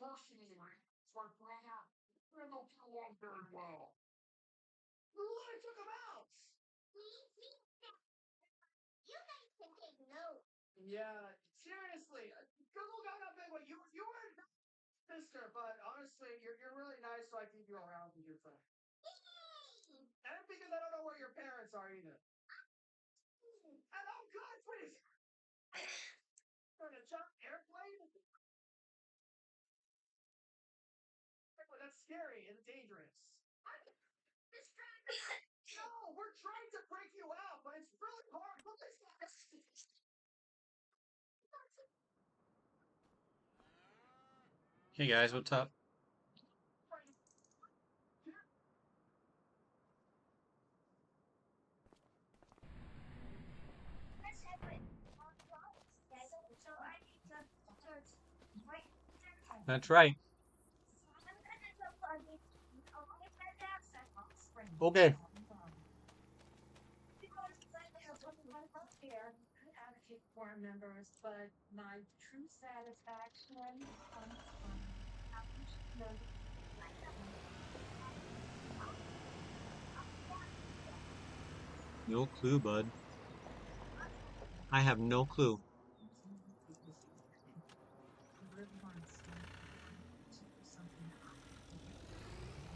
personally, it's my brother. We don't get along very well. Well, I took him out. Yeah, seriously. Good look out that big one. You were a sister, but honestly, you're really nice, so I keep you around with your friend. And because I don't know where your parents are either. And oh God, please. On a jump airplane? Well, that's scary and dangerous. No, we're trying to break you out, but it's really hard. Look at this. Hey guys, what's up? That's right. Okay. For members, but my true satisfaction comes from No clue, bud. I have no clue.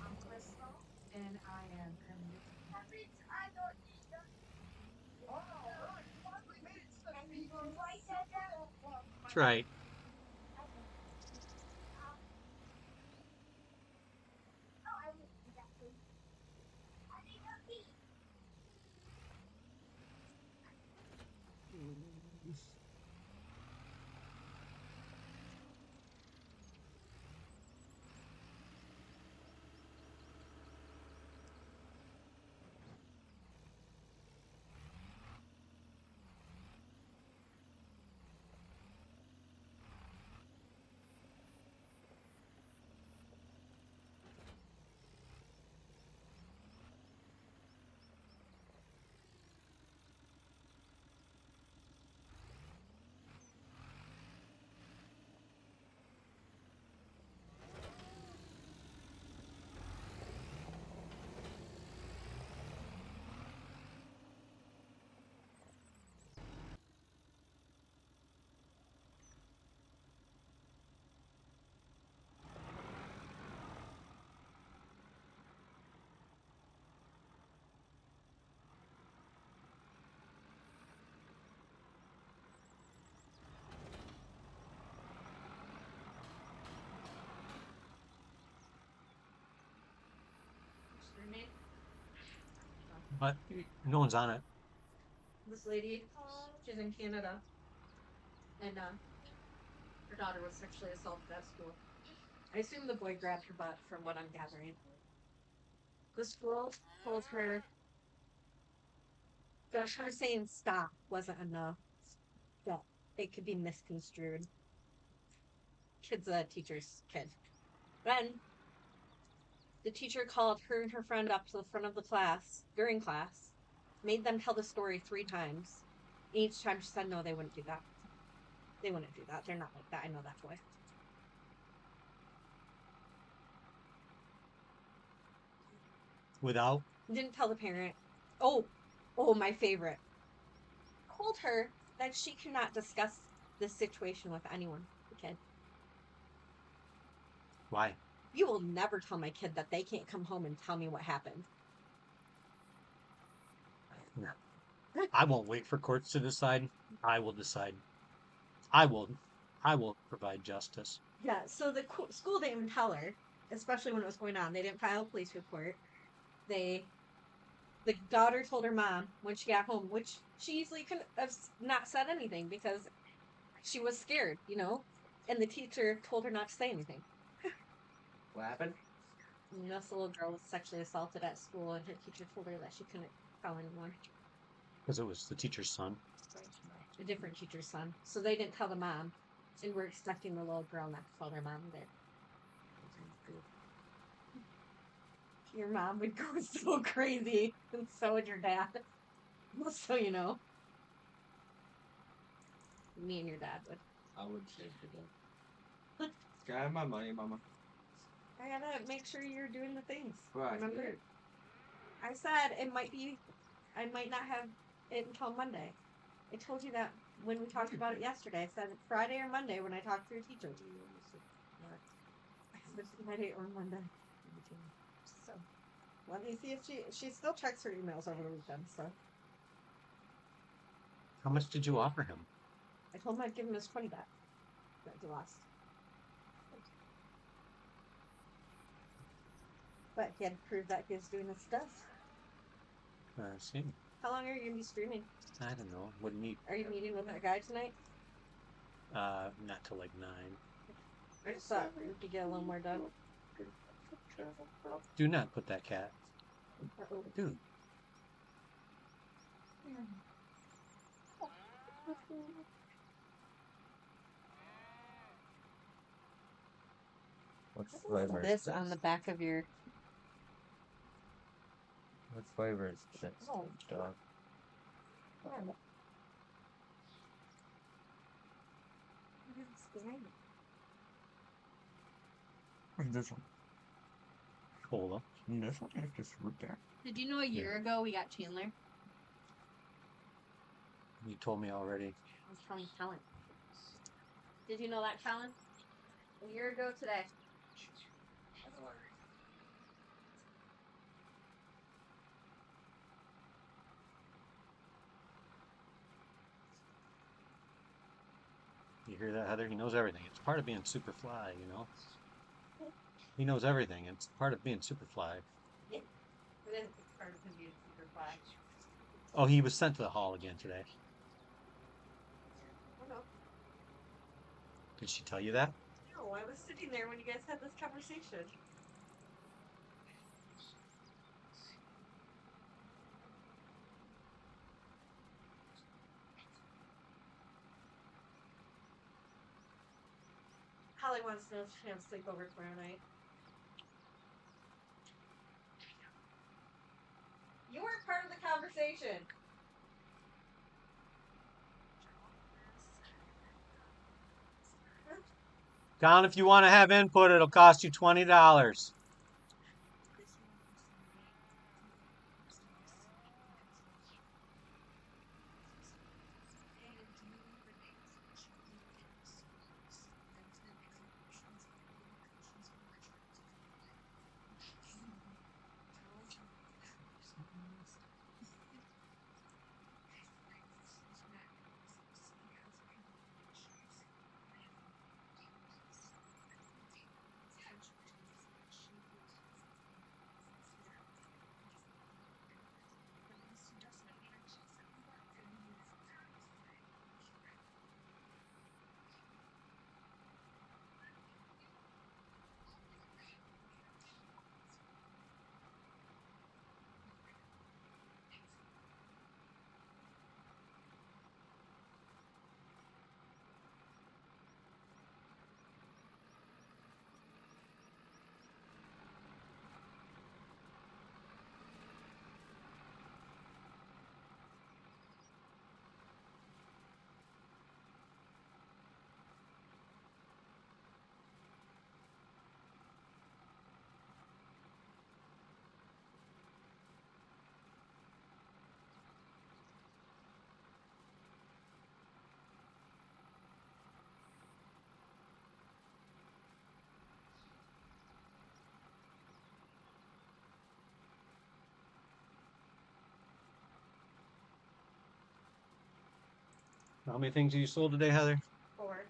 I'm Crystal, and I am committed. Oh, right. You finally made it to the meeting. That's right. But no one's on it. This lady, she's in Canada, and her daughter was sexually assaulted at school. I assume the boy grabbed her butt, from what I'm gathering. The school told her that her saying stop wasn't enough, that it could be misconstrued. Kid's a teacher's kid. Then the teacher called her and her friend up to the front of the class during class, made them tell the story 3 times. Each time she said no, they wouldn't do that. They wouldn't do that. They're not like that. I know that boy. Without? Didn't tell the parent. Oh, my favorite. Told her that she cannot discuss this situation with anyone. The kid. Why? You will never tell my kid that they can't come home and tell me what happened. No. I won't wait for courts to decide. I will decide. I will provide justice. Yeah, so the school didn't even tell her, especially when it was going on. They didn't file a police report. The daughter told her mom when she got home, which she easily could have not said anything because she was scared, and the teacher told her not to say anything. What happened? And this little girl was sexually assaulted at school, and her teacher told her that she couldn't tell anyone. Because it was the teacher's son. A different teacher's son. So they didn't tell the mom, and we're expecting the little girl not to tell their mom there. Your mom would go so crazy, and so would your dad. Just so you know. Me and your dad would. I would say to them. Can I have my money, Mama? I gotta make sure you're doing the things. Right. Remember? I said I might not have it until Monday. I told you that when we talked about it yesterday. I said Friday or Monday when I talked to your teacher. I said Friday or Monday. So let me see if she still checks her emails over the weekend. So How much did you offer him? I told him I'd give him his 20 back that he lost. But he had to prove that he was doing his stuff. I see. How long are you gonna be streaming? I don't know. Wouldn't need. Are you meeting with that guy tonight? Not till like 9. I just thought we could get a little more done. Do not put that cat. Dude. What flavor? This on the back of your. What flavor is this dog? This one. Cola. This one is just root beer. Did you know a year ago we got Chandler? You told me already. I was telling Kellen. Did you know that, Kellen? A year ago today. You hear that, Heather? He knows everything. It's part of being super fly, you know? He knows everything. It's part of being super fly. Yeah. It is part of him being super fly. Oh, he was sent to the hall again today. Oh, no. Did she tell you that? No, I was sitting there when you guys had this conversation. Holly wants to know if she can sleep over tomorrow night. You weren't part of the conversation. Don, if you want to have input, it'll cost you $20. How many things have you sold today, Heather? 4.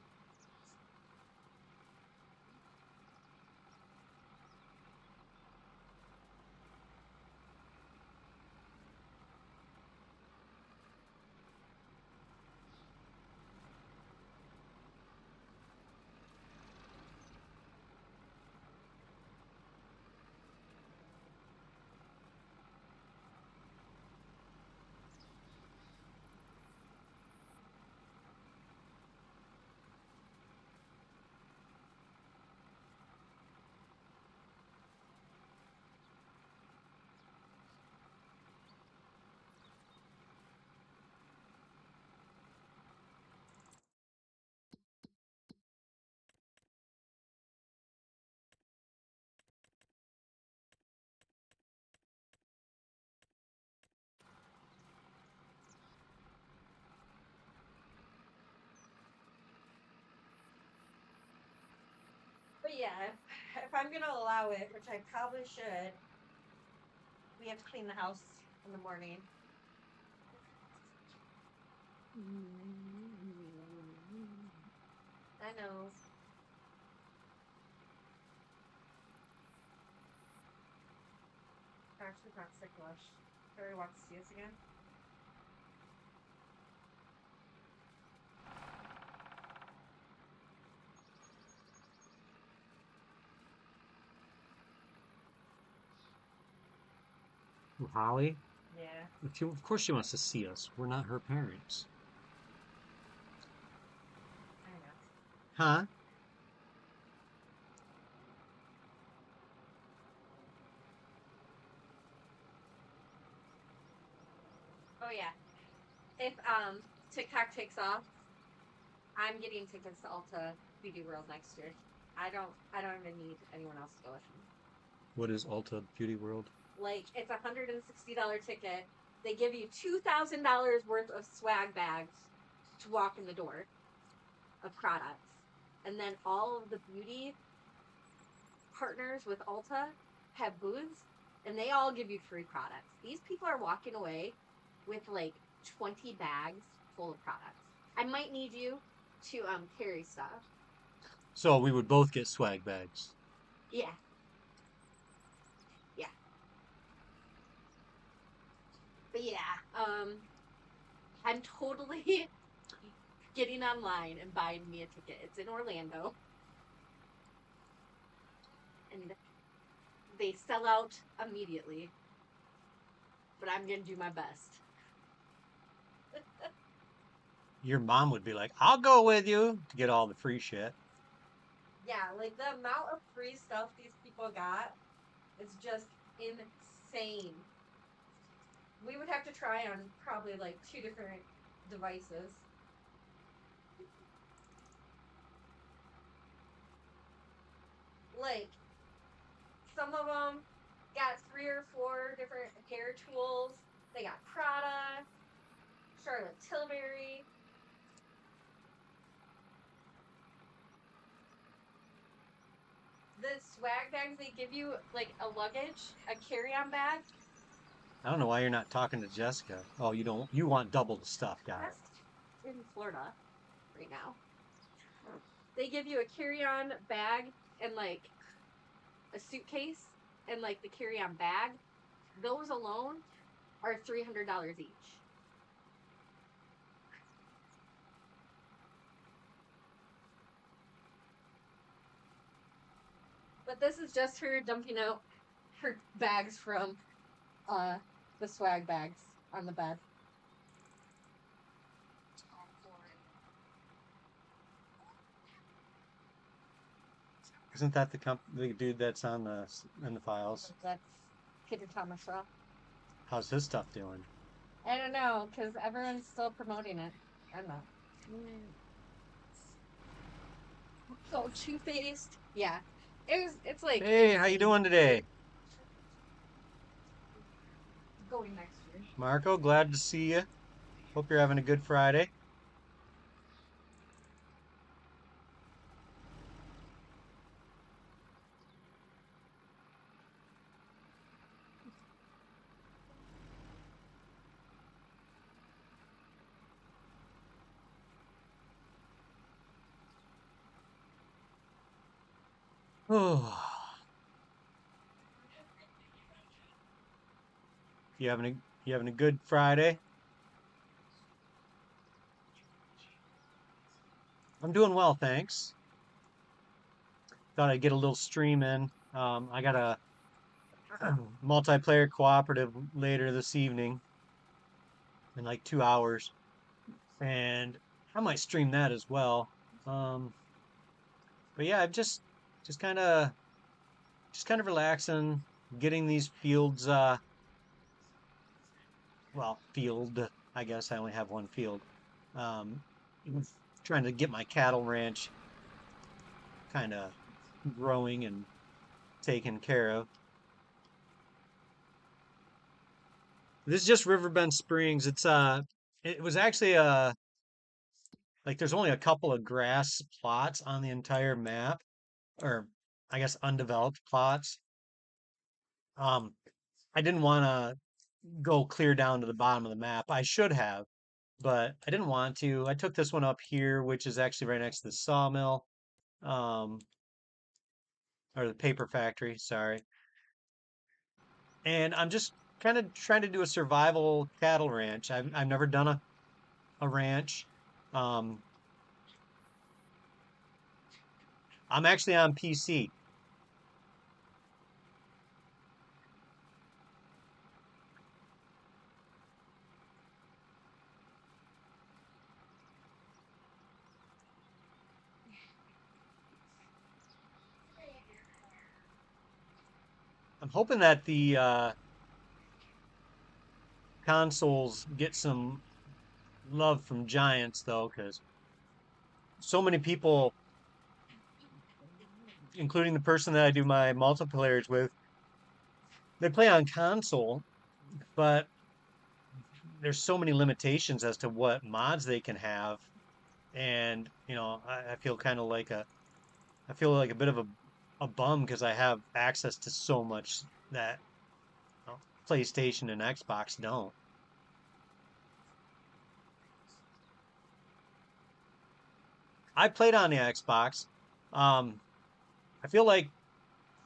yeah, if I'm gonna allow it, which I probably should, we have to clean the house in the morning. I know. Actually, not sick much. Barry wants to see us again. Holly? Yeah. Of course she wants to see us. We're not her parents. I know. Huh? Oh yeah. If TikTok takes off, I'm getting tickets to Ulta Beauty World next year. I don't even need anyone else to go with me. What is Ulta Beauty World? Like it's $160 ticket. They give you $2,000 worth of swag bags to walk in the door of products. And then all of the beauty partners with Ulta have booths and they all give you free products. These people are walking away with like 20 bags full of products. I might need you to carry stuff. So we would both get swag bags. Yeah. Yeah. But yeah, I'm totally getting online and buying me a ticket. It's in Orlando. And they sell out immediately. But I'm gonna do my best. Your mom would be like, I'll go with you to get all the free shit. Yeah, like the amount of free stuff these people got is just insane. We would have to try on probably like 2 different devices. Like some of them got 3 or 4 different hair tools. They got Prada, Charlotte Tilbury. The swag bags they give you, like a luggage, a carry-on bag. I don't know why you're not talking to Jessica. Oh, you want double the stuff, got it. That's in Florida right now. They give you a carry-on bag and like a suitcase and like the carry-on bag. Those alone are $300 each. But this is just her dumping out her bags from the swag bags on the bed. Isn't that the dude that's on in the files? That's Peter Thomas Shaw. How's his stuff doing? I don't know, because everyone's still promoting it. I'm not. So Two-Faced. Yeah. It's like Hey, how you doing today? going next year. Marco, glad to see you. Hope you're having a good Friday. Oh, you having a good Friday? I'm doing well, thanks. Thought I'd get a little stream in. I got a multiplayer cooperative later this evening in like 2 hours, and I might stream that as well. Um, but yeah, I've just kind of just kind of relaxing, getting these fields. Well, field. I guess I only have one field. Um, trying to get my cattle ranch kind of growing and taken care of. This is just Riverbend Springs. It was actually like there's only a couple of grass plots on the entire map, or I guess, undeveloped plots. Um, I didn't want to go clear down to the bottom of the map. I should have, but I didn't want to. I took this one up here, which is actually right next to the sawmill, um, or the paper factory, sorry. And I'm just kind of trying to do a survival cattle ranch. I've never done a ranch. Um, I'm actually on PC. I'm hoping that the consoles get some love from Giants though, because so many people, including the person that I do my multiplayers with, they play on console, but there's so many limitations as to what mods they can have. And, I feel kind of like I feel like a bit of a bum because I have access to so much that PlayStation and Xbox don't. I played on the Xbox. Um, I feel like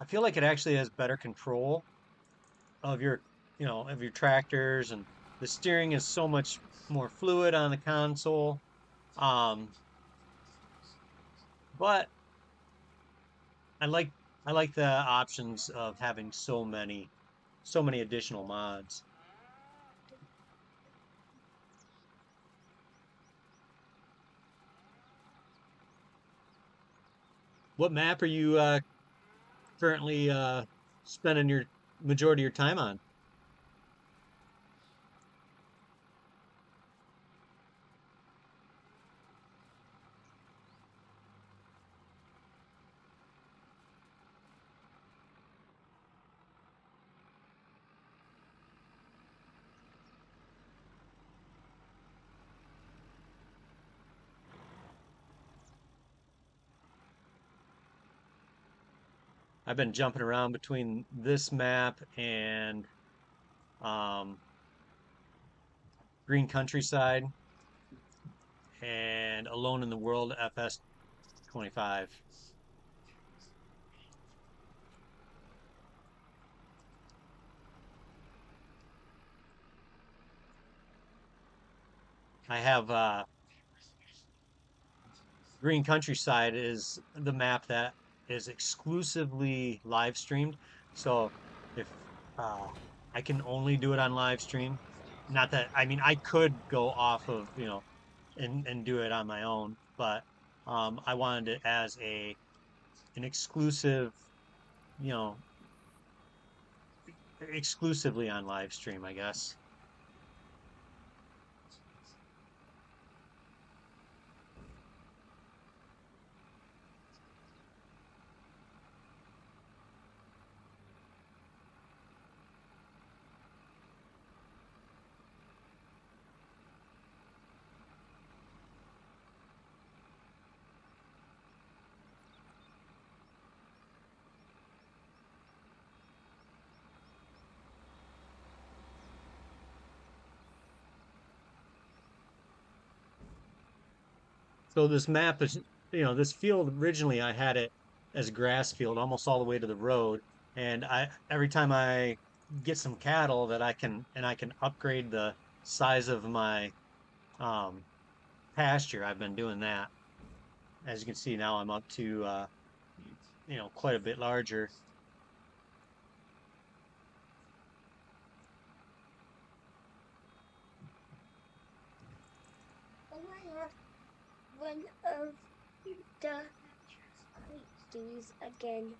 I feel like it actually has better control of your tractors, and the steering is so much more fluid on the console. Um, but I like I like the options of having so many additional mods. What map are you currently spending your majority of your time on? I've been jumping around between this map and um, Green Countryside and Alone in the World FS 25. I have Green Countryside is the map that is exclusively live streamed. So if I can only do it on live stream, not that I mean I could go off of and do it on my own, but I wanted it as an exclusive, you know, exclusively on live stream, I guess. So this map is, this field originally I had it as a grass field almost all the way to the road, and I every time I get some cattle that I can upgrade the size of my um pasture, I've been doing that. As you can see now I'm up to quite a bit larger. And I have one of the these again.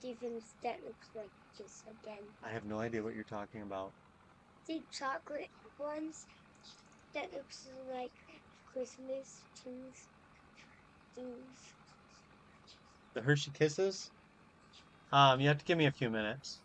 Even that looks like this again. I have no idea what you're talking about. The chocolate ones that looks like Christmas trees. These. The Hershey Kisses? You have to give me a few minutes.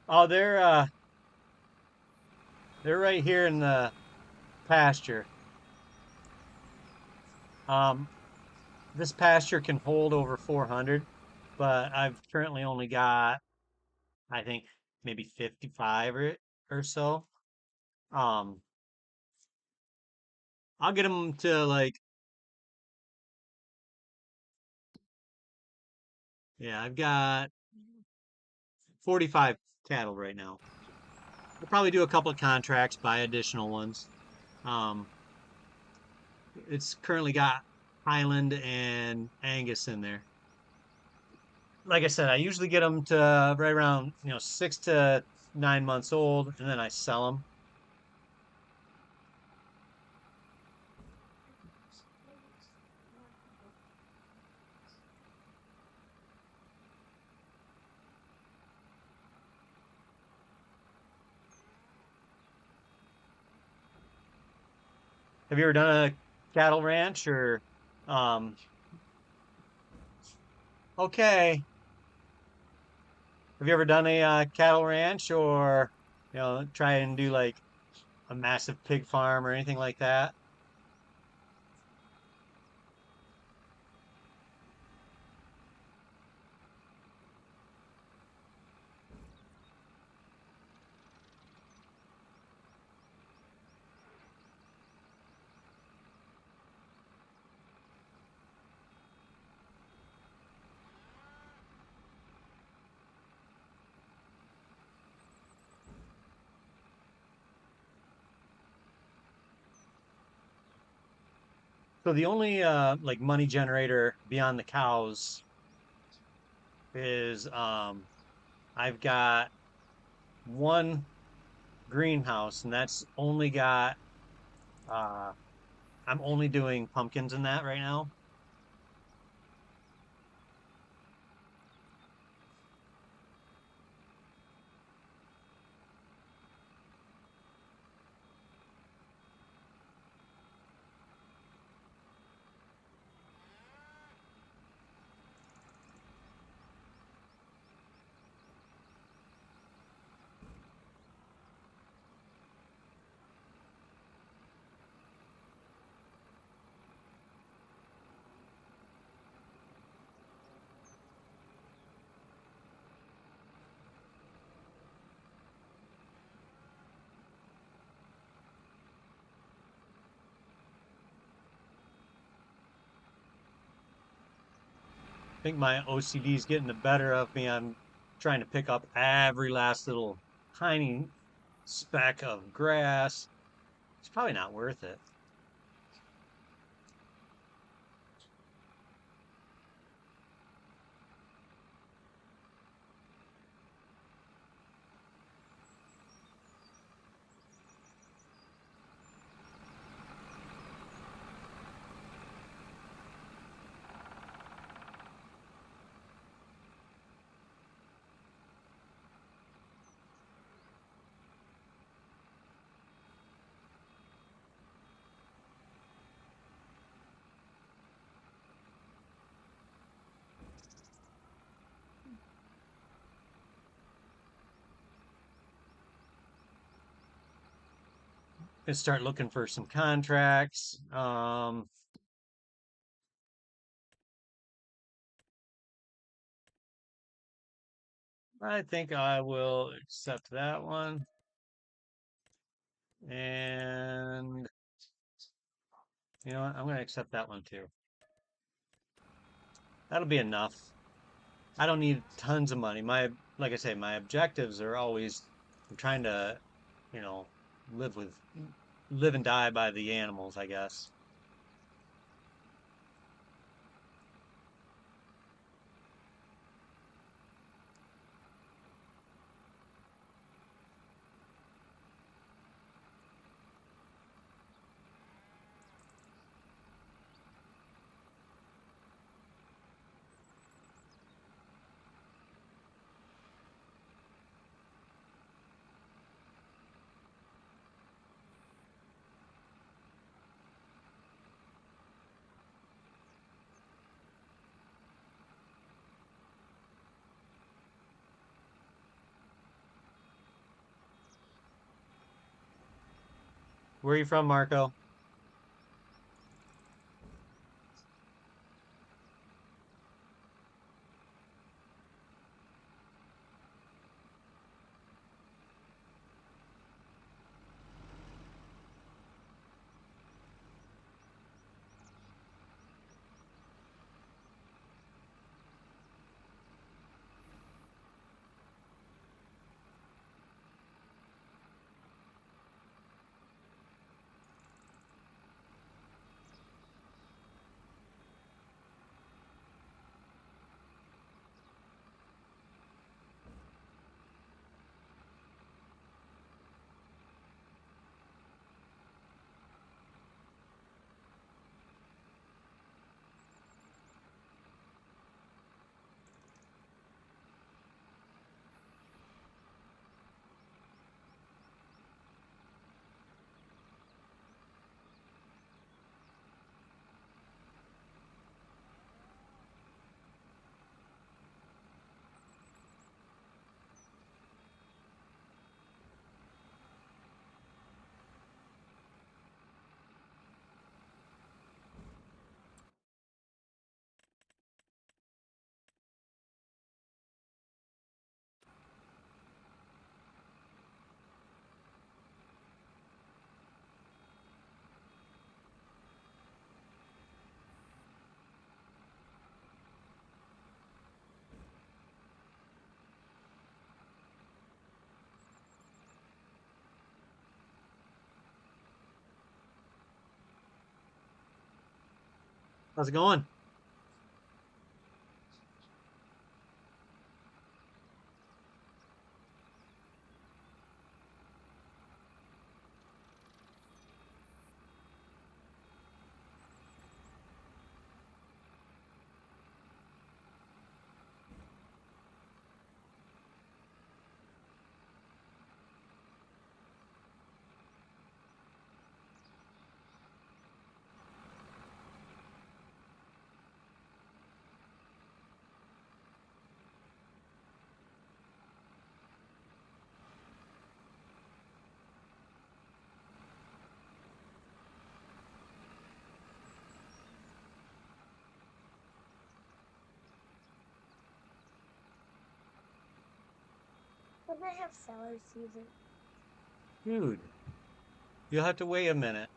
Oh, they're right here in the pasture. Um, this pasture can hold over 400, but I've currently only got, I think, maybe 55 or so. Um, I'll get them to like, yeah, I've got 45 cattle right now. We'll probably do a couple of contracts, buy additional ones. Um, it's currently got Highland and Angus in there. Like I said, I usually get them to right around, 6 to 9 months old, and then I sell them. Have you ever done a cattle ranch or, um, okay. Have you ever done a cattle ranch or, try and do like a massive pig farm or anything like that? So the only like money generator beyond the cows is I've got one greenhouse and that's only got uh I'm only doing pumpkins in that right now. I think my OCD is getting the better of me. I'm trying to pick up every last little tiny speck of grass. It's probably not worth it. Gonna start looking for some contracts. I think I will accept that one. And you know what? I'm going to accept that one too. That'll be enough. I don't need tons of money. Like I say, my objectives are always I'm trying to, you know, live with, live and die by the animals, I guess. Where are you from, Marco? How's it going? When I have salad season. Dude, you'll have to wait a minute.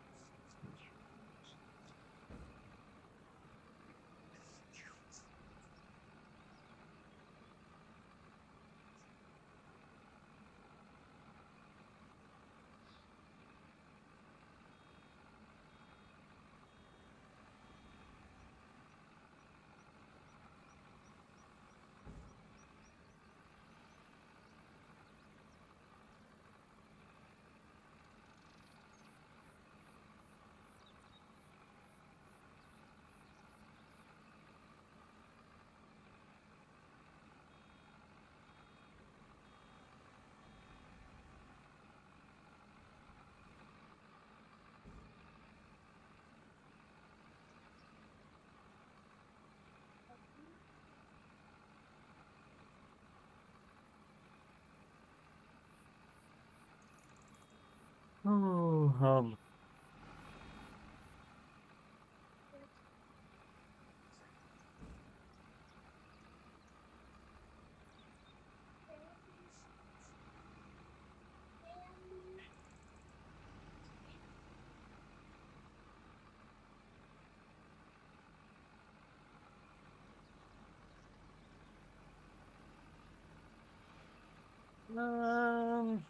Oh,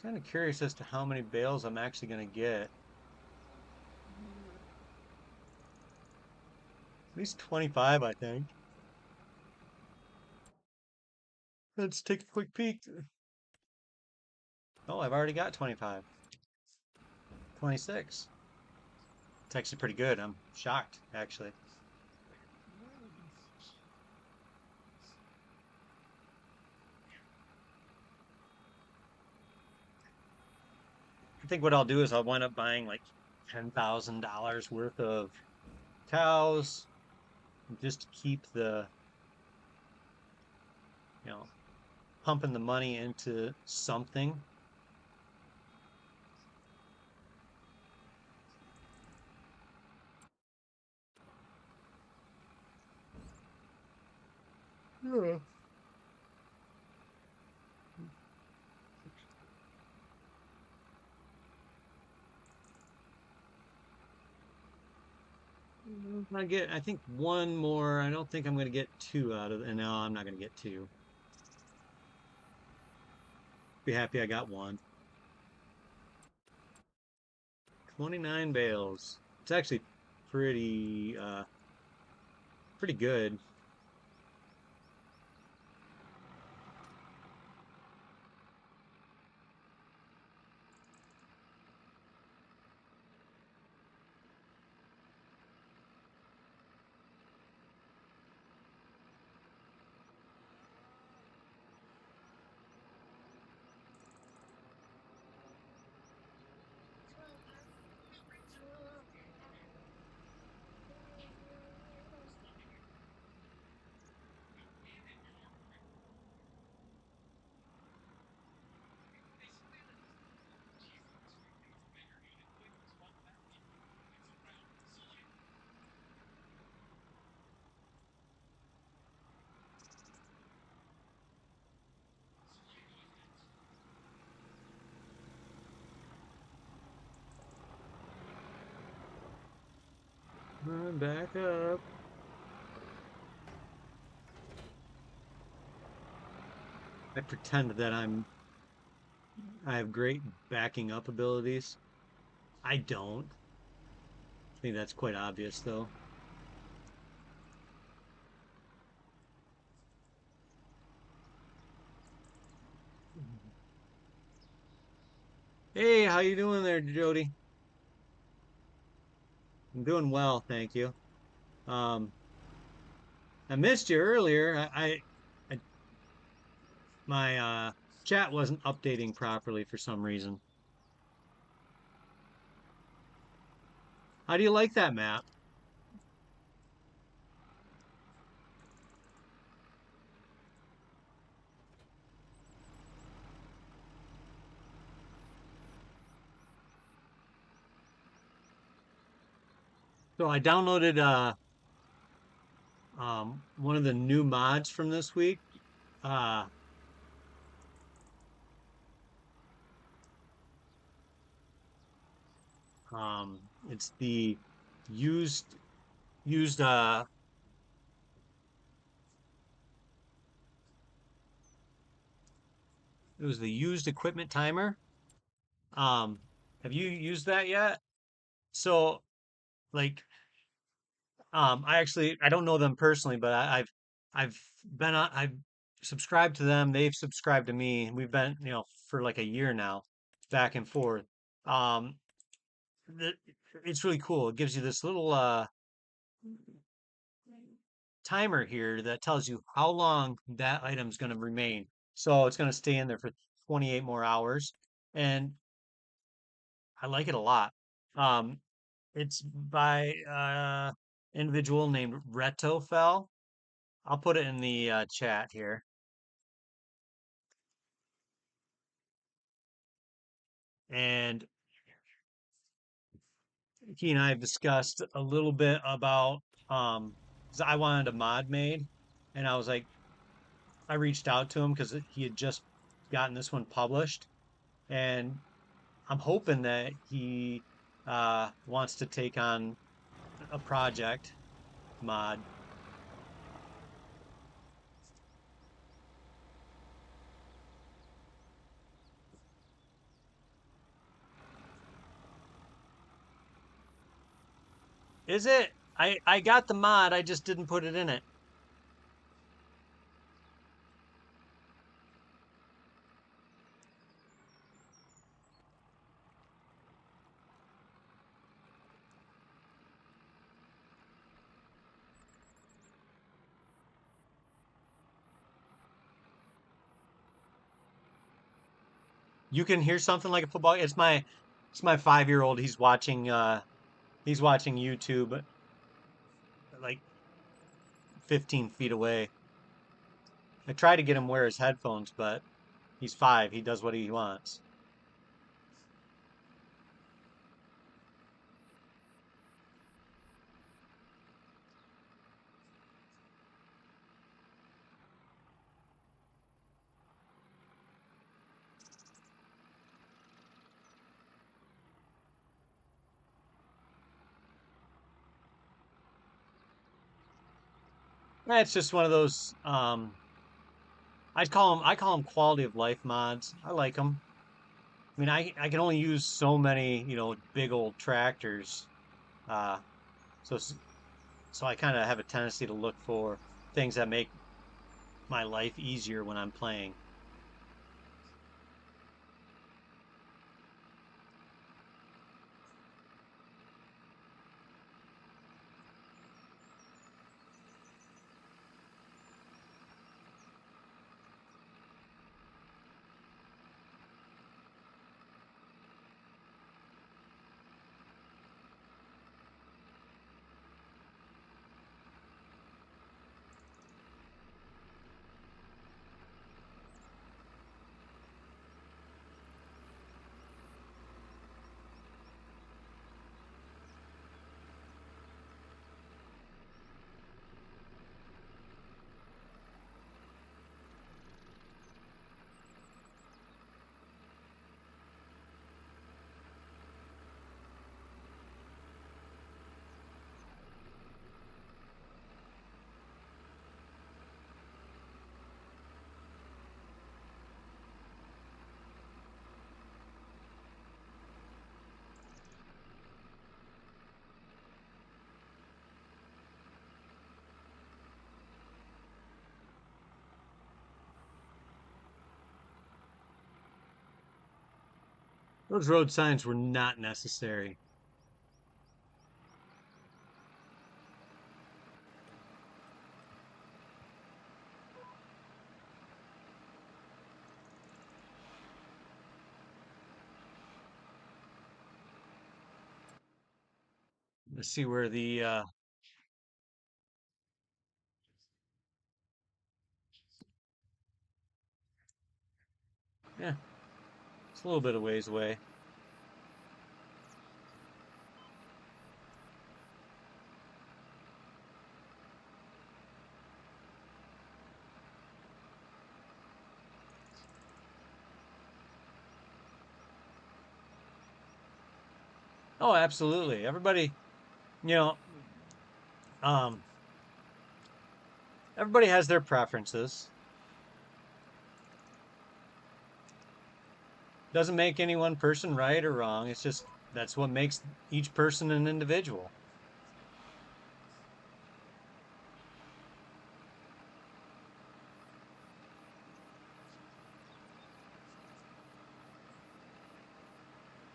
kind of curious as to how many bales I'm actually gonna get. At least 25, I think. Let's take a quick peek. Oh, I've already got 25. 26. It's actually pretty good. I'm shocked, actually. I think what I'll do is I'll wind up buying like $10,000 worth of cows just to keep the, you know, pumping the money into something. Yeah. I think one more. I don't think I'm going to get two out of it. No, I'm not going to get two. Be happy I got one. 29 bales. It's actually pretty, pretty good. Back up. I pretend that I have great backing up abilities. I don't. I think that's quite obvious though. Hey, how you doing there, Jody? I'm doing well, thank you. Um, I missed you earlier. I my chat wasn't updating properly for some reason. How do you like that map? So I downloaded one of the new mods from this week. Uh, it's the used used it was the used equipment timer. Um, have you used that yet? So like I don't know them personally, but I've I've subscribed to them. They've subscribed to me. We've been, for like a year now, back and forth. Um, th- it's really cool. It gives you this little timer here that tells you how long that item's going to remain. So it's going to stay in there for 28 more hours, and I like it a lot. Um, it's by individual named Retofel. I'll put it in the chat here. And he and I have discussed a little bit about 'cause I wanted a mod made, and I was like, I reached out to him because he had just gotten this one published, and I'm hoping that he wants to take on a project mod. Is it? I got the mod, I just didn't put it in it. You can hear something like a football. It's my 5-year-old. He's watching YouTube like 15 feet away. I try to get him wear his headphones, but he's 5. He does what he wants. It's just one of those. I call them quality of life mods. I like them. I mean, I can only use so many, big old tractors. Uh, so so I kind of have a tendency to look for things that make my life easier when I'm playing. Those road signs were not necessary. Let's see where the yeah, it's a little bit of ways away. Oh, absolutely. Everybody, you know, um, everybody has their preferences. Doesn't make any one person right or wrong. It's just that's what makes each person an individual.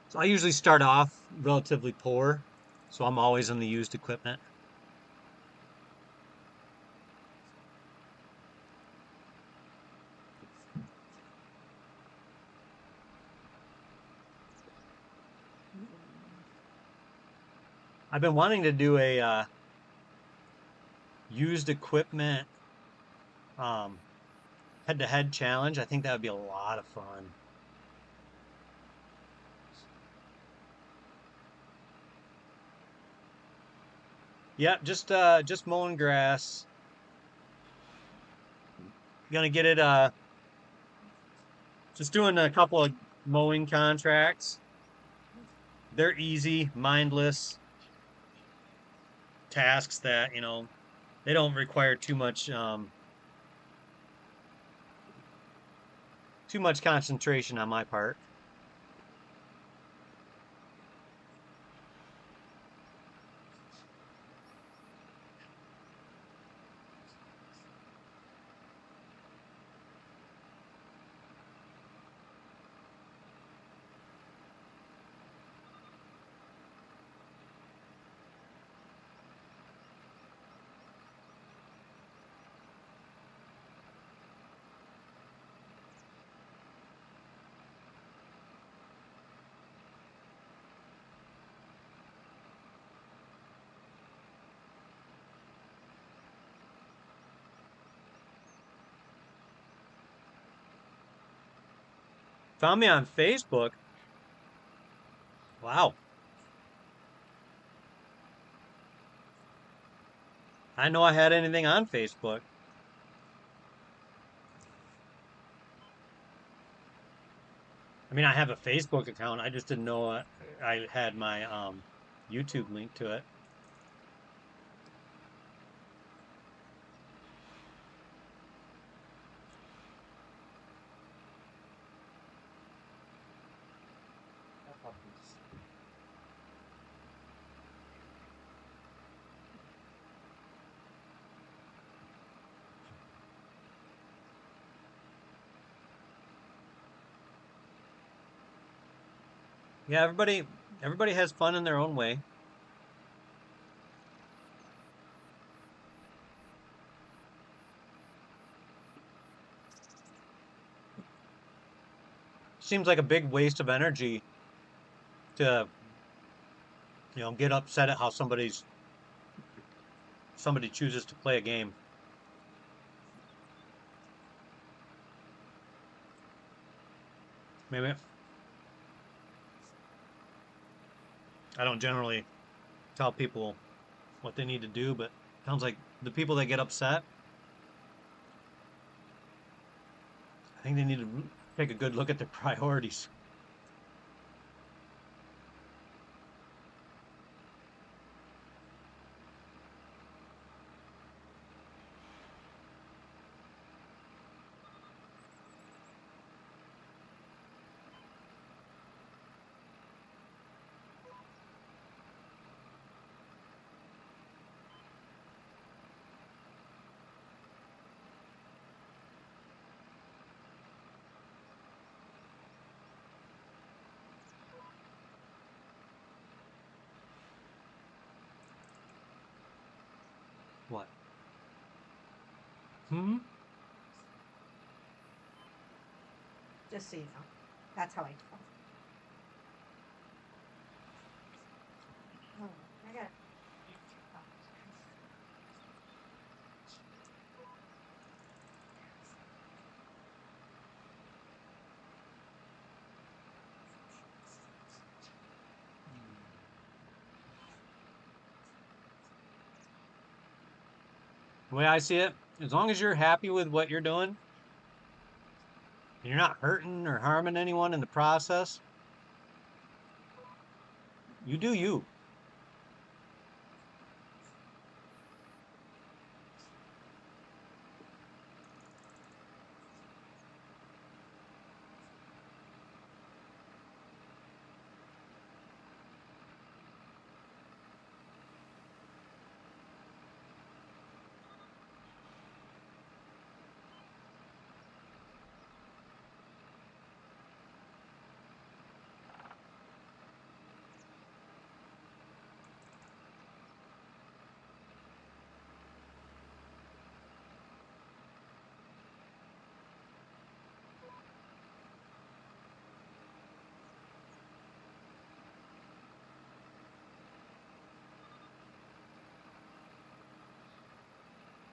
So I usually start off relatively poor, so I'm always in the used equipment. I've been wanting to do a used equipment um, head-to-head challenge. I think that would be a lot of fun. Yeah, just mowing grass. Gonna get it just doing a couple of mowing contracts. They're easy, mindless tasks that, they don't require too much concentration on my part. Found me on Facebook. Wow. I didn't know I had anything on Facebook. I mean, I have a Facebook account. I just didn't know I had my YouTube link to it. Yeah, everybody has fun in their own way. Seems like a big waste of energy to, get upset at how somebody chooses to play a game. Maybe I don't generally tell people what they need to do, but sounds like the people that get upset, I think they need to take a good look at their priorities. What? Hmm? Just so you know, that's how I talk. Oh, I got. The way I see it, as long as you're happy with what you're doing and you're not hurting or harming anyone in the process, you do you.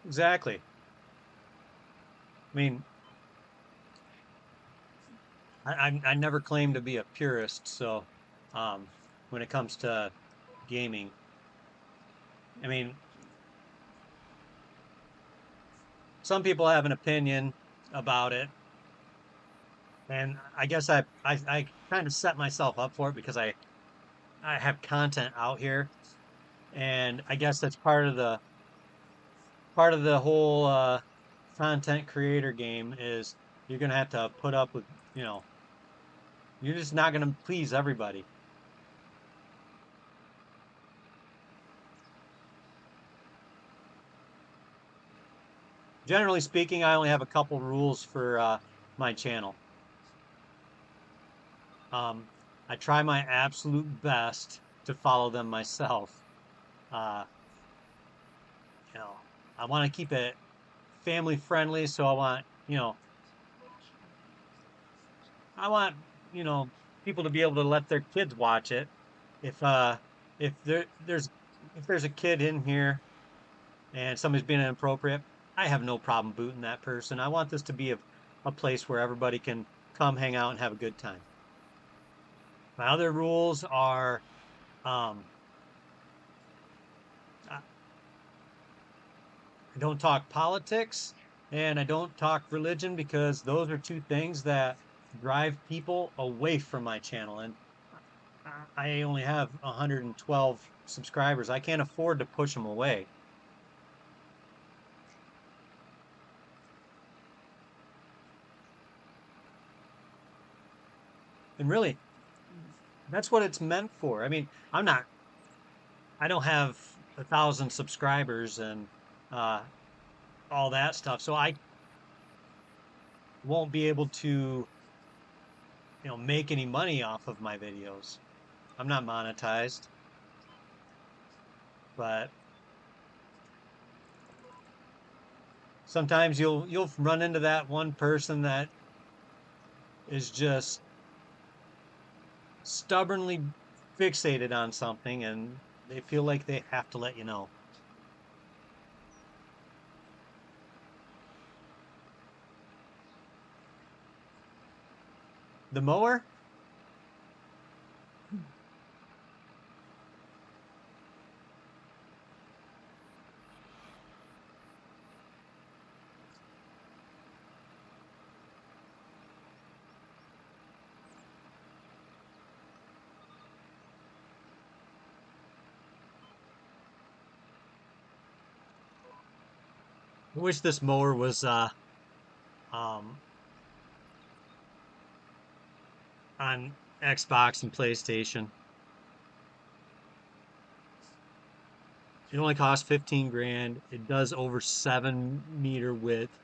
Exactly. I mean, I never claimed to be a purist, so when it comes to gaming, I mean, some people have an opinion about it, and I guess I kind of set myself up for it because I have content out here, and I guess that's part of the whole content creator game is you're gonna have to put up with, you know, you're just not gonna please everybody. Generally speaking, I only have a couple rules for my channel. Um, I try my absolute best to follow them myself. Uh, you know, I want to keep it family friendly, so I want, you know, people to be able to let their kids watch it. If uh if there's a kid in here and somebody's being inappropriate, I have no problem booting that person. I want this to be a place where everybody can come hang out and have a good time. My other rules are um I I don't talk politics and I don't talk religion because those are two things that drive people away from my channel. And I only have 112 subscribers. I can't afford to push them away. And really, that's what it's meant for. I mean, I don't have 1,000 subscribers and uh, all that stuff. So I won't be able to, make any money off of my videos. I'm not monetized, but sometimes you'll run into that one person that is just stubbornly fixated on something and they feel like they have to let you know. The mower? I wish this mower was um on Xbox and PlayStation. It only costs 15 grand. It does over 7 meter width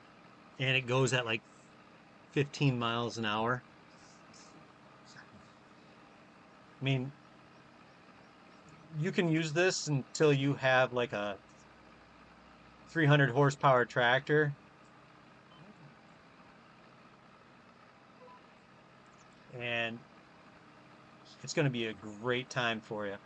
and it goes at like 15 miles an hour. I mean, you can use this until you have like a 300 horsepower tractor and it's going to be a great time for you.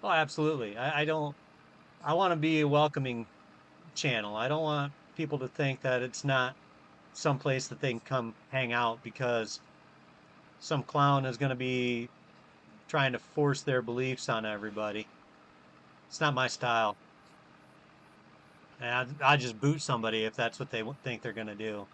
Oh, absolutely. I don't, I want to be a welcoming channel. I don't want people to think that it's not someplace that they can come hang out because some clown is going to be trying to force their beliefs on everybody. It's not my style. And I just boot somebody if that's what they think they're going to do.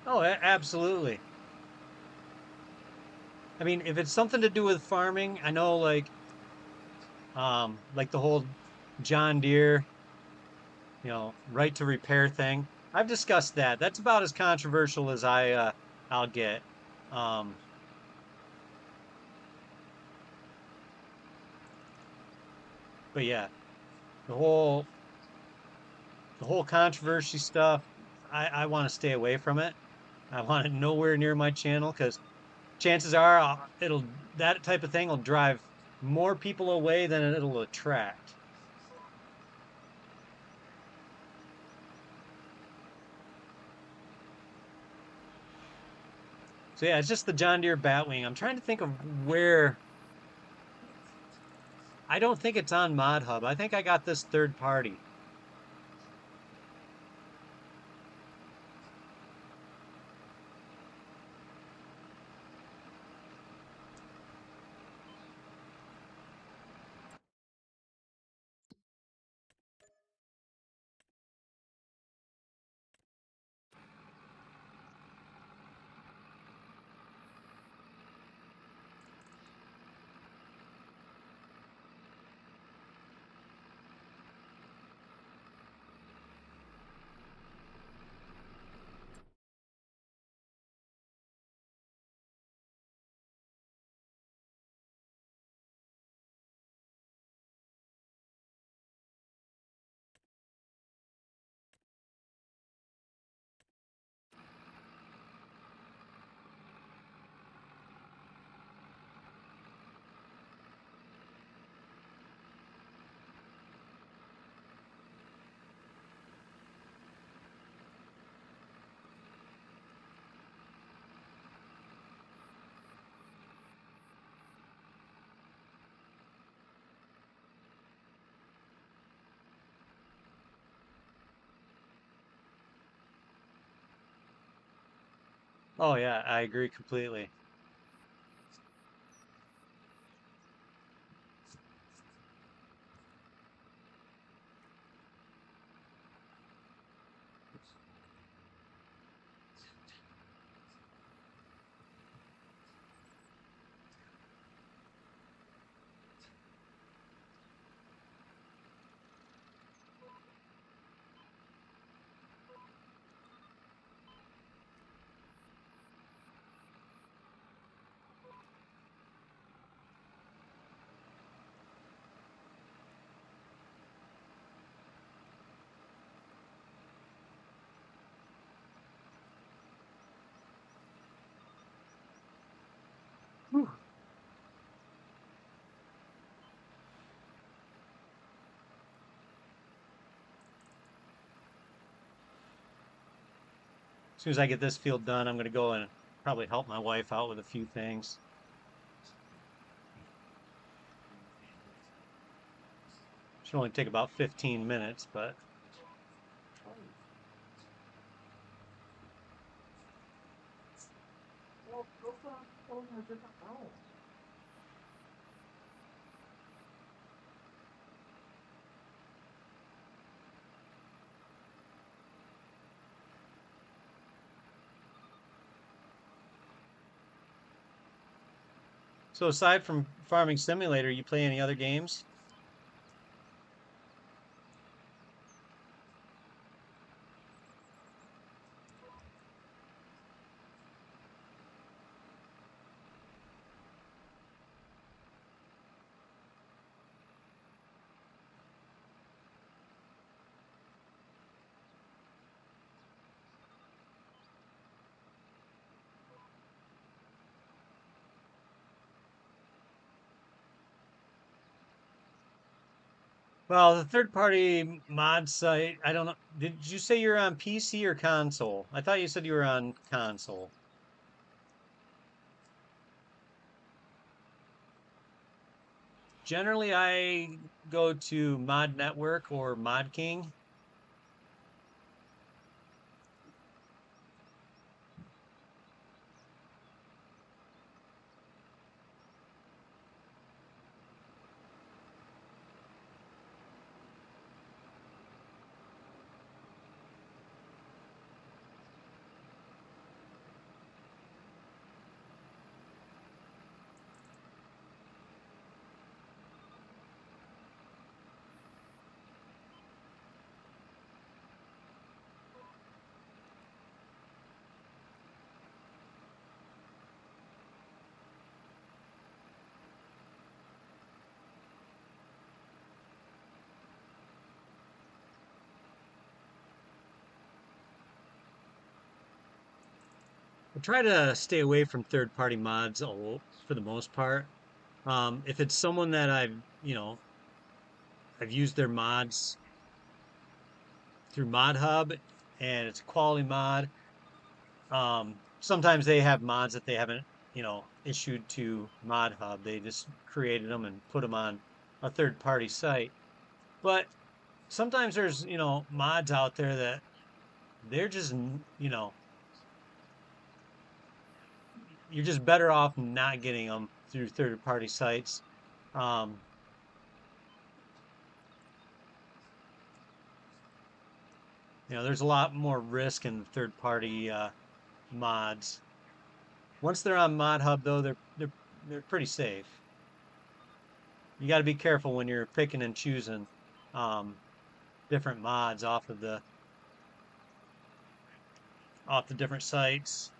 Oh, absolutely. I mean, if it's something to do with farming, I know like the whole John Deere, right to repair thing. I've discussed that. That's about as controversial as I'll get. Um, but yeah, the whole the whole controversy stuff, I want to stay away from it. I want it nowhere near my channel because chances are it'll that type of thing will drive more people away than it'll attract. So yeah, it's just the John Deere Batwing. I'm trying to think of where. I don't think it's on Mod Hub. I think I got this third party. Oh yeah, I agree completely. Whew. As soon as I get this field done, I'm gonna go and probably help my wife out with a few things. Should only take about 15 minutes, but Well, go for a different room. so aside from Farming Simulator, you play any other games? Well, the third party mod site, I don't know. Did you say you're on PC or console? I thought you said you were on console. Generally, I go to Mod Network or Mod King. I try to stay away from third party mods for the most part. If it's someone that I've used their mods through Mod Hub and it's a quality mod. Sometimes they have mods that they haven't, issued to Mod Hub. They just created them and put them on a third party site. But sometimes there's, mods out there that they're just, you're just better off not getting them through third party sites. Um, there's a lot more risk in third party mods. Once they're on Mod Hub, though, they're pretty safe. You got to be careful when you're picking and choosing um, different mods off the different sites.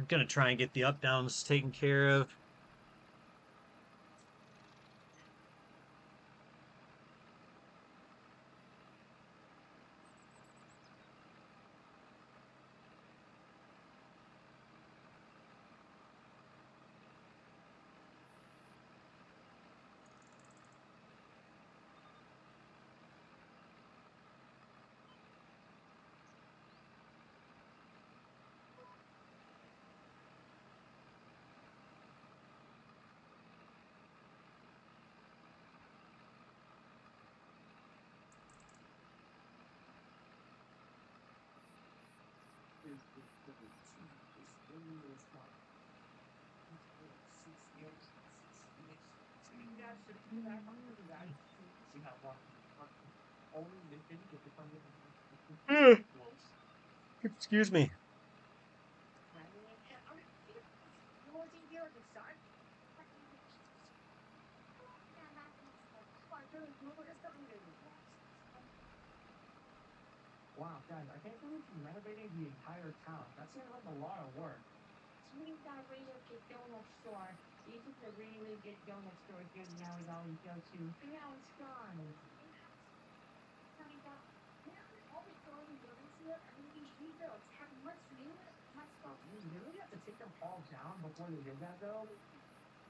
I'm gonna try and get the up downs taken care of. Excuse me. Wow, guys, I can't believe you're renovating the entire town. That seems like a lot of work. We've got a really good donut store. This is a really, really good donut store here now we always go to. And now it's gone. All the foreign buildings here are going to be rebuilt. Have much newer, much better. You really have to take them all down before they did that, though?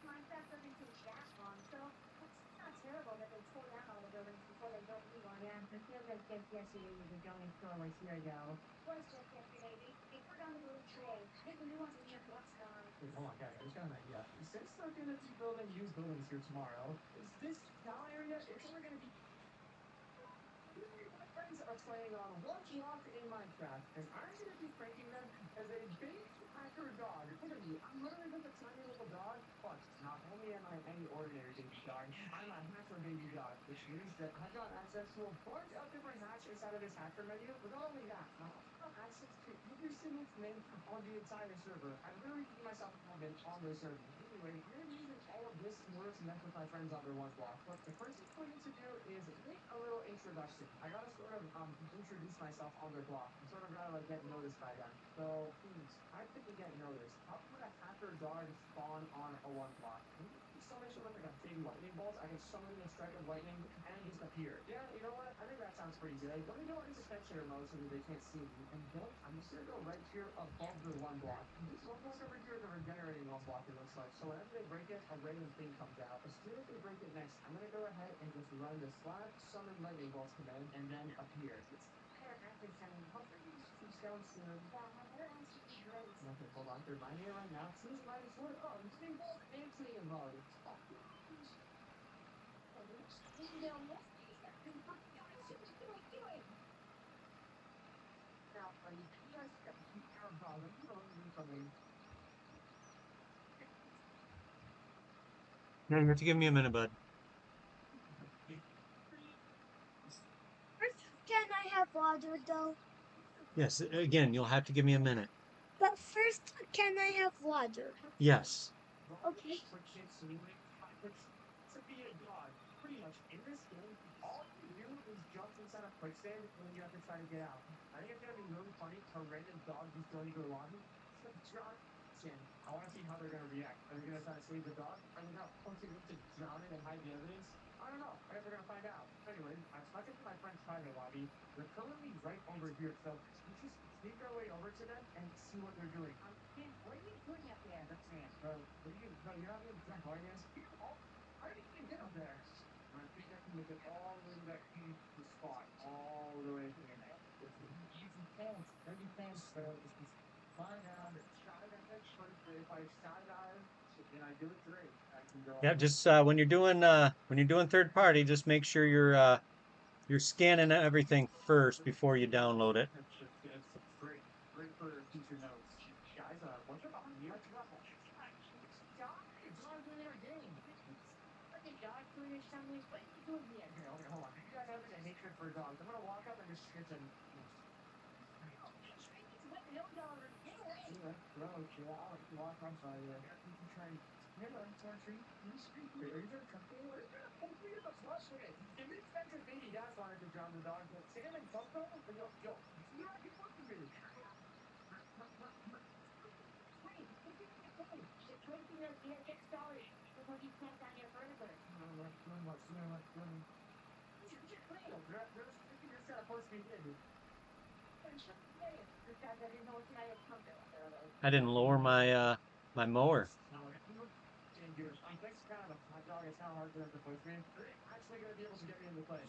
Minecraft doesn't take that long, so it's not terrible that they tore down all the buildings before they built new ones. Yeah, it feels like just yesterday was a donut store was here, though. It was just yesterday. They tore down the building today. I think the new ones are here next time. Wait, hold on, guys. I just got an idea. Since they're going to be building new buildings here tomorrow, is this town area, it's only going to be my friends are playing on one block in Minecraft, and I'm going to be pranking them as a big hacker dog. Look at me. I'm literally just a tiny little dog, but not only am I any ordinary baby dog, I'm a hacker baby dog, which means that I've got access to a bunch of different hacks inside of this hacker menu. But not only that, I also have access to every single thing on the entire server. I literally give myself a moment on the server. Anyway, I'm going to be using all of this in order to mess with my friends on their one block. But the first thing we need to do is make a little introduction. I gotta sort of introduce myself on their block. I'm sort of gotta like get noticed by them. So I think we get noticed. How would a hacker dog spawn on a one block? Summon should look like a big lightning bolt. I can summon a strike of lightning and just appear. Yeah, you know what? I think that sounds pretty good. Let me go into spectator mode so that they can't see me. And then I'm just gonna go right here above the one block. This one block over here is a regenerating one block, it looks like. So whenever they break it, a random thing comes out. As soon as they break it next, I'm gonna go ahead and just run the slap summon lightning bolts command and then appear. It's active summon. Hopefully you just keep going soon. Yeah, my better answer is great. Okay, hold on. They're mining it right now. Choose minus one. Oh, lightning bolt and cleaning mode. Now, buddy, you guys got to keep your problem. You know, something. Yeah, you have to give me a minute, bud. Can I have water though? Yes, again, you'll have to give me a minute. But first, can I have water? Yes. Okay. To be a dog, pretty much in this game, all you do is jump inside a quicksand and then you have to try to get out. I think it's gonna be really funny for a random dog just joining your lobby. John, I want to see how they're gonna react. Are they gonna try to save the dog? Are they gonna punch it to drown it and hide the evidence? I don't know. I guess we're gonna find out. Anyway, I've stuck into my friend's private lobby. They're currently right over here, so we just sneak our way over to them and see what they're doing. Man, what are you doing up there? That's man. Bro, what are you? No, you're not even Jack Hargis. How did you get up there? I think I can make it all the way to that key spot, all the way to the end. Easy fans, very fans, but it's fine now. Skydive first, but if I skydive and I do it great, I can go. Yeah, just when you're doing third party, just make sure you're scanning everything first before you download it. That's great. Great for future notes. Guys, what's up? You have to go. John's in our game. Okay, dog food or something. What are you doing here? Okay, hold on. You guys have a hatred for dogs. I'm gonna walk up and just skip them. What the hell, dog? Get away! Yeah, bro, chill out. Walk up by you. You try and hit him for a treat. Are you gonna come here? Hopefully it's a flush with it. Give me expensive baby gas wanted to drown the dog, but Sam and Coco, yo, you already fucking me. Making us get $6 before you can't down here further. There's sticking this of course we did. Just guys, I didn't know what I had come to. I didn't lower my mower. Thanks, kind of my dog. It's not hard for them to push me. They're actually going to be able to get me into play.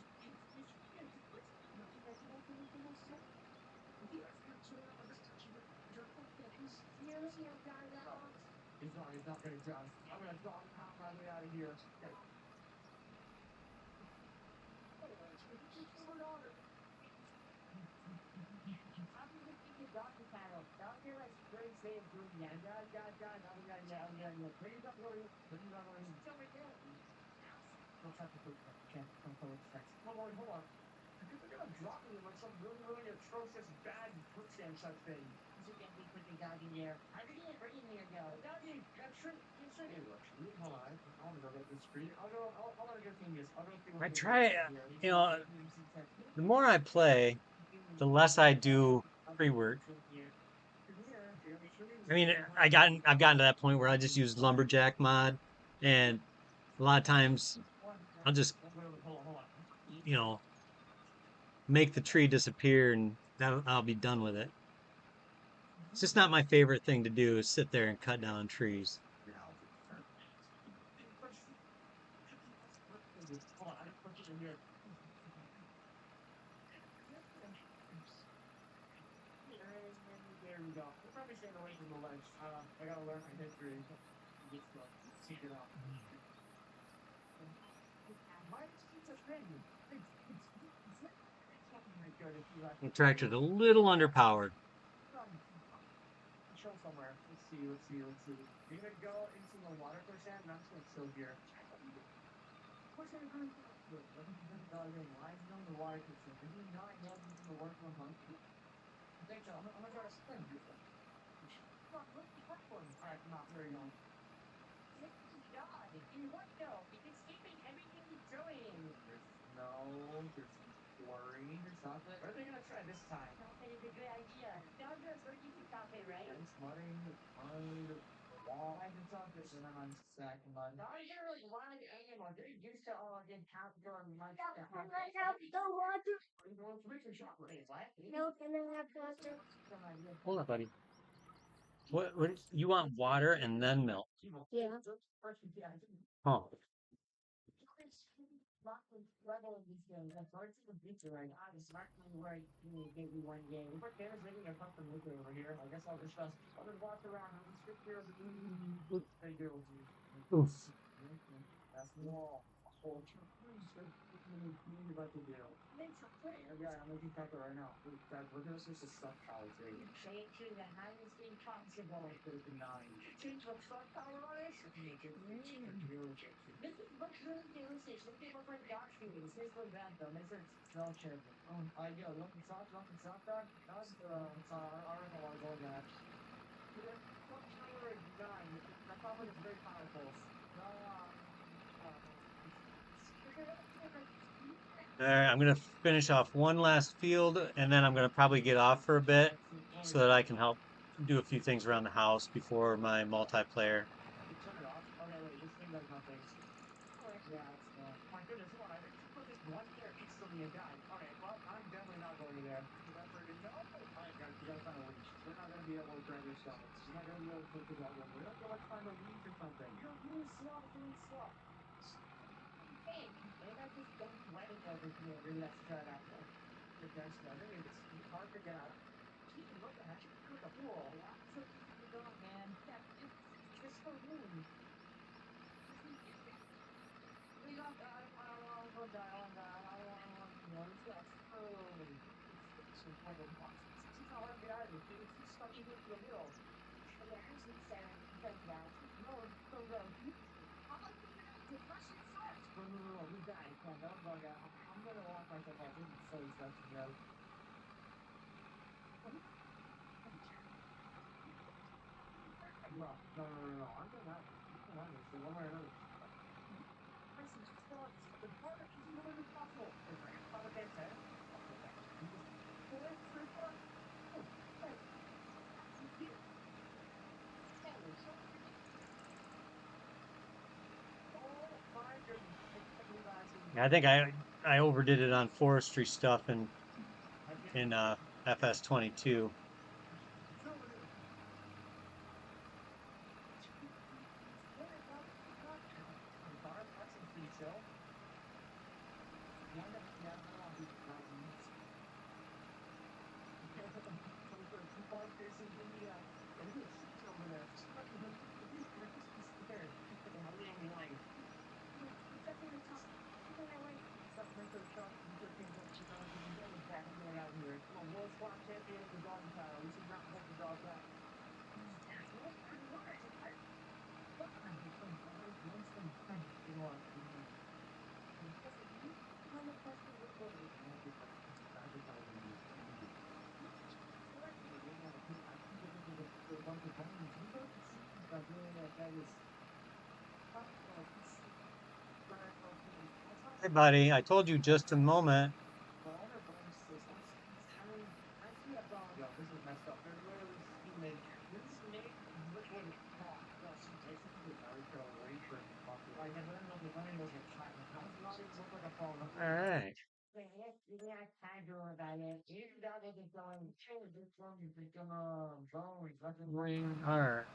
He's not going to drown. I'm going to dog pound my way out of here. Doggy paddle. Down here, like, very safe doing that. Bring it up, Lori. Bring it up, Lori. Don't have to put can't control its sex. Hold on. They're gonna drop me in like some really atrocious bad quicksand type thing. You can't be putting dog in there. I didn't bring in there, though. Doggy, that's true. Hey, look, hold on. I'm gonna go get this screen. I'll go clean this. I'll go see what I try, the more I play, the less I do pre-work. I mean, I've gotten to that point where I just use lumberjack mod, and a lot of times I'll just, make the tree disappear, and I'll be done with it. It's just not my favorite thing to do, is sit there and cut down trees. There we go. We're probably staying away from the ledge. I gotta learn my history. Seek it out. Why is he such friendly? The tractor's a little underpowered. Chill somewhere. Let's see. You're gonna go into the water for a second, and I'm just gonna chill here. What's gonna go? Lying down the water kitchen. Did you not have anything to work from home? I think so. I'm gonna try to swim. Look, what's the platform? Alright, come on, there you go. God, in what though? It's keeping everything he's doing. There's worry or something. What are they gonna try this time? Something is a good idea. Dog does what you can something, right? And smuttering on the wall. I can talk this and I'm stacking mud. No, you're gonna like run and they're used to all this outdoor mud stuff. Can I have the water? Are you going to make a shot? Wait, what? No, can I have water? Hold on, buddy. What you want water and then milk? Yeah. Huh. Level of these games. That's hard to compete right. Smartly right maybe one game. But there's making a custom liquor over here. I guess I'll just walk around and just here. They do. Oof. That's the wall. About to do. Yeah, I'm making pepper right now. We're gonna switch to stuff power too. Change to the highest thing possible. Change the stuff power on it. This is what's really delicious. Look at what my dog food. This is for that though. Makes it smell chicken. Yo, looking soft dog. That's I don't know what I'm going at. What power is 9? That probably is very powerful. All right, I'm gonna finish off one last field, and then I'm gonna probably get off for a bit so that I can help do a few things around the house before my multiplayer. My goodness, what? I think you put this one there instantly and died. Okay, well, I'm definitely not going there. Alright, guys, we gotta find a leash. We're not gonna be able to grab your stomachs. We're not gonna be able to put the dog over there. Let's find a leash or something. You're really slow. Hey, maybe I just don't let it over here. Maybe that's try that. Good guys, I think it's hard to get out. What the heck? It's like a pool. What's up with the dog, man? It's so mean. Please don't die. I don't want to die. Some type of box. She's not letting me out of it. She's stuck in the middle. Yeah, who's the Sarah? Because that. No, so good. I'm like, the question first. No, you died. Yeah, don't bug out. I'm gonna walk myself off. This is so disgusting, yo. No. I'm gonna have to. One way or another. Listen, just go on. The part is really possible. Is grandfather dead too? I think I overdid it on forestry stuff in FS22. Hey, buddy, I told you just a moment. All right. Ring R.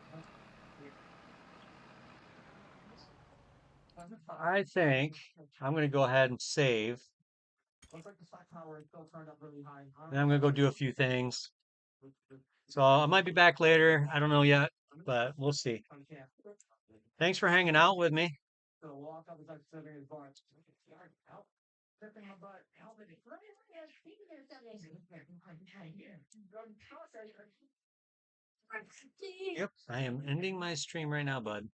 I think I'm going to go ahead and save. And I'm going to go do a few things. So I might be back later. I don't know yet, but we'll see. Thanks for hanging out with me. Yep, I am ending my stream right now, bud.